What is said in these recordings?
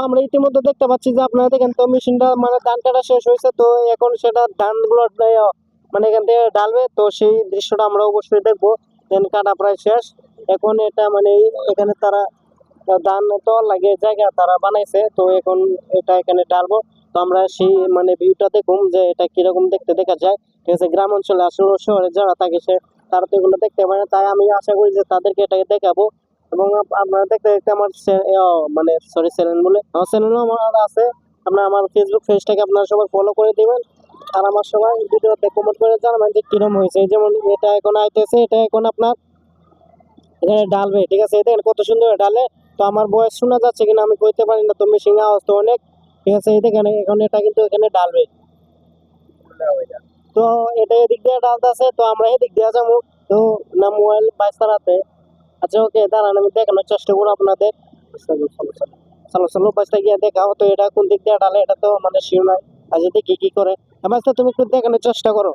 আমরা ইতিমধ্যে দেখতে পাচ্ছি যে আপনারা দেখেন তো মেশিনটা মানে ধান কাটা শেষ হয়েছে, তো এখন সেটা ধানগুলো মানে এখান থেকে ঢালবে, তো সেই দৃশ্যটা আমরা অবশ্যই দেখবো। ধান কাটা প্রায় শেষ, এখন এটা মানে এখানে তারা ধান তো লাগে জায়গা তারা বানাইছে, তো এখন এটা এখানে ঢালবো। তো আমরা সেই মানে ভিউটা দেখুন যে এটা কিরকম দেখতে দেখা যায়। ঠিক আছে, গ্রাম অঞ্চলে আসলে শহরে যারা থাকে সে তারা তো এগুলো দেখতে পারে না, তাই আমি আশা করি যে তাদেরকে এটাকে দেখাবো। এবং আপনারা দেখতে দেখতে আমার মানে সরি চ্যানেল বলে আমার চ্যানেলও আমার আছে, আপনার আমার ফেসবুক পেজটাকে আপনারা সবাই ফলো করে দিবেন। আর আমার সবাই ভিডিওতে কমেন্ট করে জানাবেন যে কিরকম হয়েছে। যেমন এটা এখন আইতেছে, এটা এখন আপনার এখানে ডালবে। ঠিক আছে, দেখেন কত সুন্দর ডালে। তো আমার ভয়েস শোনা যাচ্ছে কিনা আমি কইতে পারি না, তো মেশিন আওয়াজ তো অনেক। ঠিক আছে, এই দেখেন এখন এটা কিন্তু এখানে ডালবে। তো এটা এদিক দিয়ে ডালতেছে, তো আমরা এদিক দিয়ে যাবো। তো না মোবাইল বাইসারাতে। আচ্ছা ওকে, দাঁড়ান আমি দেখানোর চেষ্টা করবো আপনাদের। চলো চলো চলো চলো চলো, বাসটা গিয়ে দেখাও তো এটা কোন দিক দিয়ে ডালে, এটা তো মানে শিও নাই। আর যদি কি করে বাসটা তুমি একটু দেখানোর চেষ্টা করো।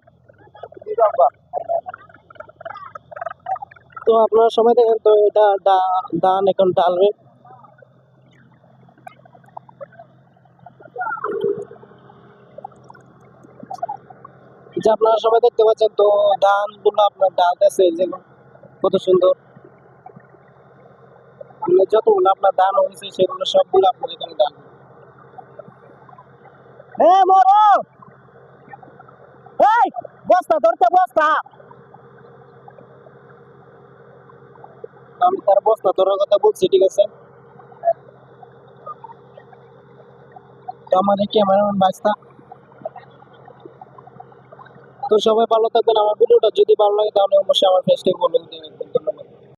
তো আপনারা সবাই দেখেন তো এটা ধান এখন ডালবে। যে আপনারা সবাই দেখতে পাচ্ছেন তো ধান গুলো আপনার ডালতেছে, যেগুলো কত সুন্দর। মানে যতগুলো আপনার ধান হয়েছে সেগুলো সবগুলো আপনার এখানে ডাল। মরো এই বস্তা ধরতে বস্তা। আমি তার বস্তা ধরার কথা বলছি, ঠিক আছে। তো আমাদের ক্যামেরাম্যান বাইস্তা। তো সবাই ভালো থাকবেন। আমার ভিডিওটা যদি ভালো লাগে তাহলে অবশ্যই আমার পেজটাকে ফলো করে দিবেন।